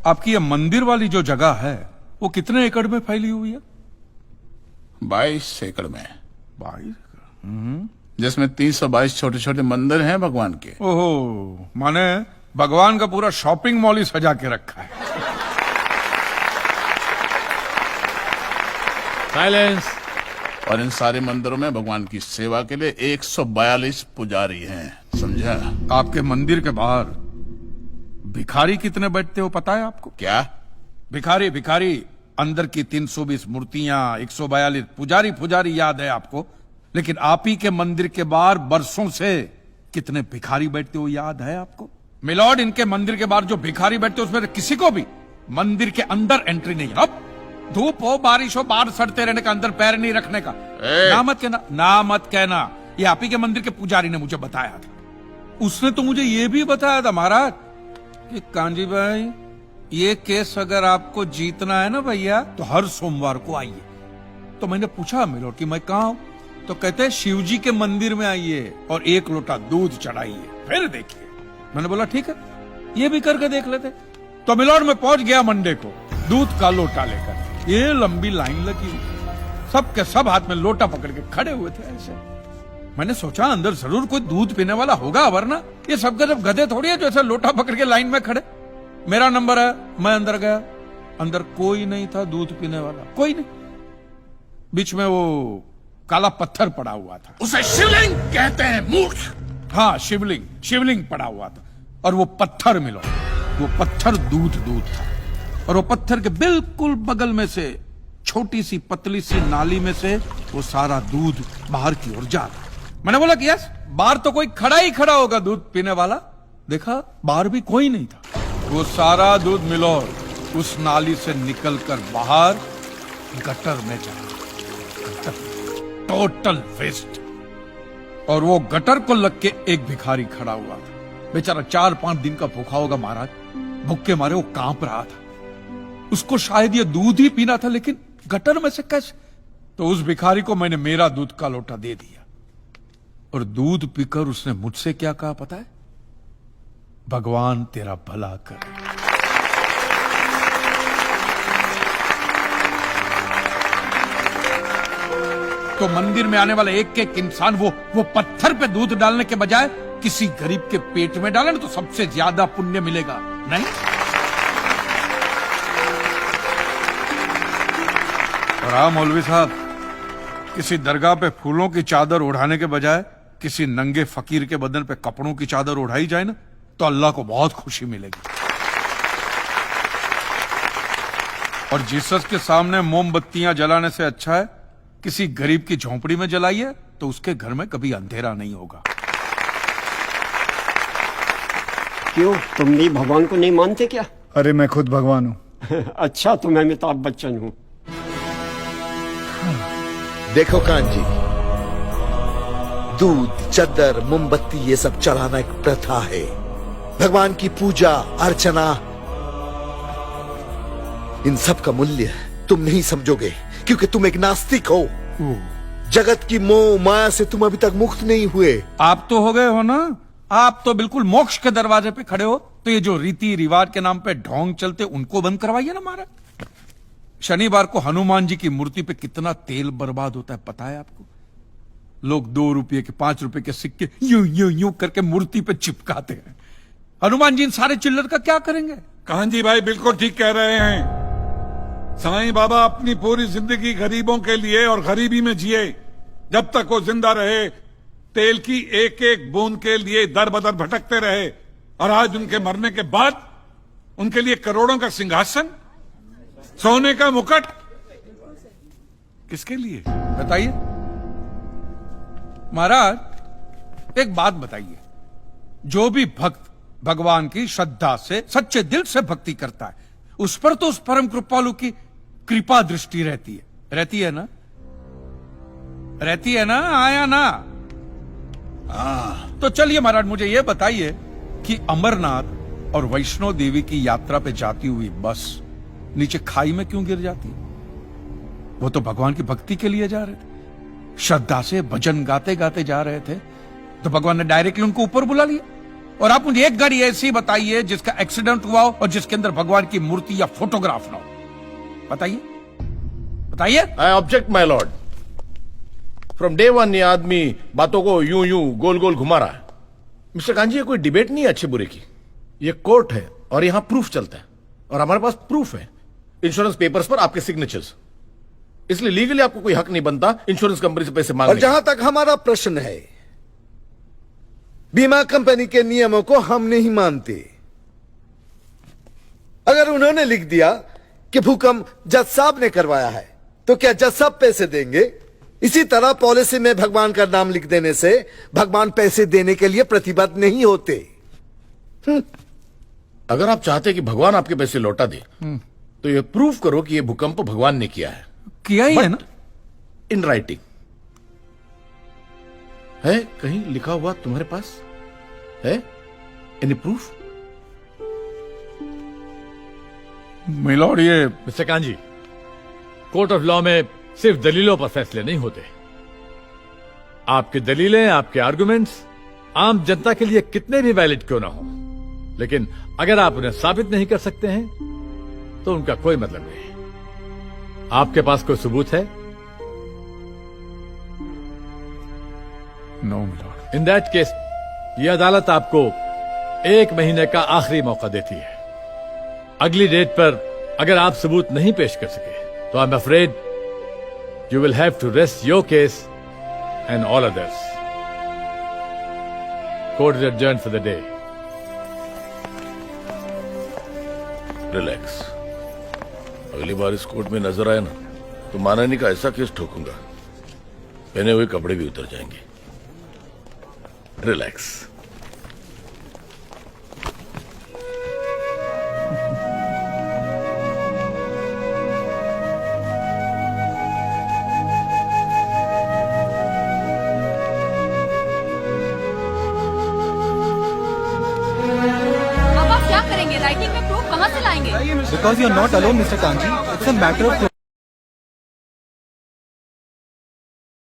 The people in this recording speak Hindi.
आपकी ये मंदिर वाली जो जगह है वो कितने एकड़ में फैली हुई है? 22 एकड़ में, 22 जिसमें 322 छोटे छोटे मंदिर हैं भगवान के। ओहो, माने भगवान का पूरा शॉपिंग मॉल ही सजा के रखा है। साइलेंस। और इन सारे मंदिरों में भगवान की सेवा के लिए 142 पुजारी हैं, समझा? आपके मंदिर के बाहर भिखारी कितने बैठते हो पता है आपको? क्या? भिखारी भिखारी अंदर की 320 मूर्तियां, 142 पुजारी याद है आपको, लेकिन आप ही के मंदिर के बाहर बरसों से कितने भिखारी बैठते हो याद है आपको? मिलॉर्ड, इनके मंदिर के बाहर जो भिखारी बैठते उसमें किसी को भी मंदिर के अंदर एंट्री नहीं। अब धूप हो बारिश हो बाहर सड़ते रहने का, अंदर पैर नहीं रखने का। ना मत कहना, ये आप ही के मंदिर के पुजारी ने मुझे बताया था। उसने तो मुझे ये भी बताया था महाराज कि कांजी भाई, ये केस अगर आपको जीतना है ना भैया तो हर सोमवार को आइए। तो मैंने पूछा मिलॉर्ड कि मैं कहाँ हूं? तो कहते हैं शिव जी के मंदिर में आइए और 1 लोटा दूध चढ़ाइए, फिर देखिए। मैंने बोला ठीक है, ये भी करके देख लेते। तो मिलॉर्ड में पहुंच गया मंडे को दूध का लोटा लेकर। ये लंबी लाइन लगी, सब के सब हाथ में लोटा पकड़ के खड़े हुए थे ऐसे। मैंने सोचा अंदर जरूर कोई दूध पीने वाला होगा, वरना ये सब जब गधे थोड़ी है जो ऐसे लोटा पकड़ के लाइन में खड़े। मेरा नंबर है, मैं अंदर गया, अंदर कोई नहीं था दूध पीने वाला, कोई नहीं। बीच में वो काला पत्थर पड़ा हुआ था, उसे शिवलिंग कहते हैं मूर्ख। हाँ, शिवलिंग पड़ा हुआ था। और वो पत्थर मिलो, वो पत्थर दूध था। और वो पत्थर के बिल्कुल बगल में से छोटी सी पतली सी नाली में से वो सारा दूध बाहर की ओर जा रहा। मैंने बोला कि यस, बाहर तो कोई खड़ा ही खड़ा होगा दूध पीने वाला। देखा बाहर भी कोई नहीं था। वो सारा दूध मिलो उस नाली से निकलकर बाहर गटर में जा रहा, टोटल वेस्ट। और वो गटर को लग के एक भिखारी खड़ा हुआ था, बेचारा 4-5 दिन का भूखा होगा महाराज, भूख के मारे वो कांप रहा था। उसको शायद ये दूध ही पीना था, लेकिन गटर में से कैसे? तो उस भिखारी को मैंने मेरा दूध का लोटा दे दिया और दूध पीकर उसने मुझसे क्या कहा पता है? भगवान तेरा भला करे। तो मंदिर में आने वाला एक एक इंसान वो पत्थर पे दूध डालने के बजाय किसी गरीब के पेट में डाले ना तो सबसे ज्यादा पुण्य मिलेगा, नहीं? और हाँ मौलवी साहब, किसी दरगाह पे फूलों की चादर ओढ़ाने के बजाय किसी नंगे फकीर के बदन पे कपड़ों की चादर ओढ़ाई जाए ना तो अल्लाह को बहुत खुशी मिलेगी। और जीसस के सामने मोमबत्तियां जलाने से अच्छा है किसी गरीब की झोंपड़ी में जलाइए, तो उसके घर में कभी अंधेरा नहीं होगा। क्यों, तुम भी भगवान को नहीं मानते क्या? अरे मैं खुद भगवान हूँ। अच्छा, तो मैं अमिताभ बच्चन हूँ। देखो कांजी, दूध, चद्दर, मोमबत्ती ये सब चढ़ाना एक प्रथा है। भगवान की पूजा अर्चना, इन सब का मूल्य तुम नहीं समझोगे क्योंकि तुम एक नास्तिक हो। जगत की मोह माया से तुम अभी तक मुक्त नहीं हुए। आप तो हो गए हो ना, आप तो बिल्कुल मोक्ष के दरवाजे पे खड़े हो। तो ये जो रीति रिवाज के नाम पे ढोंग चलते उनको बंद करवाइए ना महाराज। शनिवार को हनुमान जी की मूर्ति पे कितना तेल बर्बाद होता है पता है आपको? लोग 2 रुपये के 5 रुपए के सिक्के यूं करके मूर्ति पे चिपकाते हैं। हनुमान जी इन सारे चिल्लर का क्या करेंगे? कांजी भाई बिल्कुल ठीक कह रहे हैं। साईं बाबा अपनी पूरी जिंदगी गरीबों के लिए और गरीबी में जिए। जब तक वो जिंदा रहे तेल की एक एक बूंद के लिए दर बदर भटकते रहे, और आज उनके मरने के बाद उनके लिए करोड़ों का सिंहासन, सोने का मुकुट, किसके लिए बताइए महाराज। एक बात बताइए, जो भी भक्त भगवान की श्रद्धा से सच्चे दिल से भक्ति करता है उस पर तो उस परम कृपालु की कृपा दृष्टि रहती है ना? रहती है ना? आया ना? तो चलिए महाराज मुझे यह बताइए कि अमरनाथ और वैष्णो देवी की यात्रा पे जाती हुई बस नीचे खाई में क्यों गिर जाती है? वो तो भगवान की भक्ति के लिए जा रहे थे, श्रद्धा से भजन गाते गाते जा रहे थे, तो भगवान ने डायरेक्टली उनको ऊपर बुला लिया। और आप मुझे एक गाड़ी ऐसी बताइए जिसका एक्सीडेंट हुआ हो और जिसके अंदर भगवान की मूर्ति या फोटोग्राफ ना हो। बताइए बताइए। I object my Lord. From day one ये आदमी बातों को यूं यूं गोल गोल घुमा रहा है। मिस्टर कांजी, ये कोई डिबेट नहीं है अच्छे बुरे की, ये कोर्ट है और यहां प्रूफ चलता है और हमारे पास प्रूफ है, इंश्योरेंस पेपर्स पर आपके सिग्नेचर्स। इसलिए लीगली आपको कोई हक नहीं बनता इंश्योरेंस कंपनी से पैसे मांगने और जहां तक हमारा प्रश्न है, बीमा कंपनी के नियमों को हम नहीं मानते। अगर उन्होंने लिख दिया कि भूकंप जज साहब ने करवाया है, तो क्या जज साहब पैसे देंगे? इसी तरह पॉलिसी में भगवान का नाम लिख देने से भगवान पैसे देने के लिए प्रतिबद्ध नहीं होते। अगर आप चाहते कि भगवान आपके पैसे लौटा दे तो ये प्रूफ करो कि ये भूकंप भगवान ने किया है। किया ही है ना। इन राइटिंग है, कहीं लिखा हुआ तुम्हारे पास है? Any proof? मिलॉर्ड, ये mister kanji, court of law में सिर्फ दलीलों पर फैसले नहीं होते। आपकी दलीलें, आपके आर्गुमेंट्स आम जनता के लिए कितने भी वैलिड क्यों ना हो, लेकिन अगर आप उन्हें साबित नहीं कर सकते हैं तो उनका कोई मतलब नहीं। आपके पास कोई सबूत है? No milord. In that case यह अदालत आपको 1 महीने का आखिरी मौका देती है। अगली डेट पर अगर आप सबूत नहीं पेश कर सके तो I am afraid you will have to rest your case and all others. Court is adjourned for the day. Relax. अगली बार इस कोर्ट में नजर आए ना तो माननी का ऐसा केस ठोकूंगा, पहने हुए कपड़े भी उतर जाएंगे। रिलैक्स। अब आप क्या करेंगे? राइटिंग में प्रूफ कहाँ से लाएंगे? Because you are not alone, Mr. Kanji. It's a matter of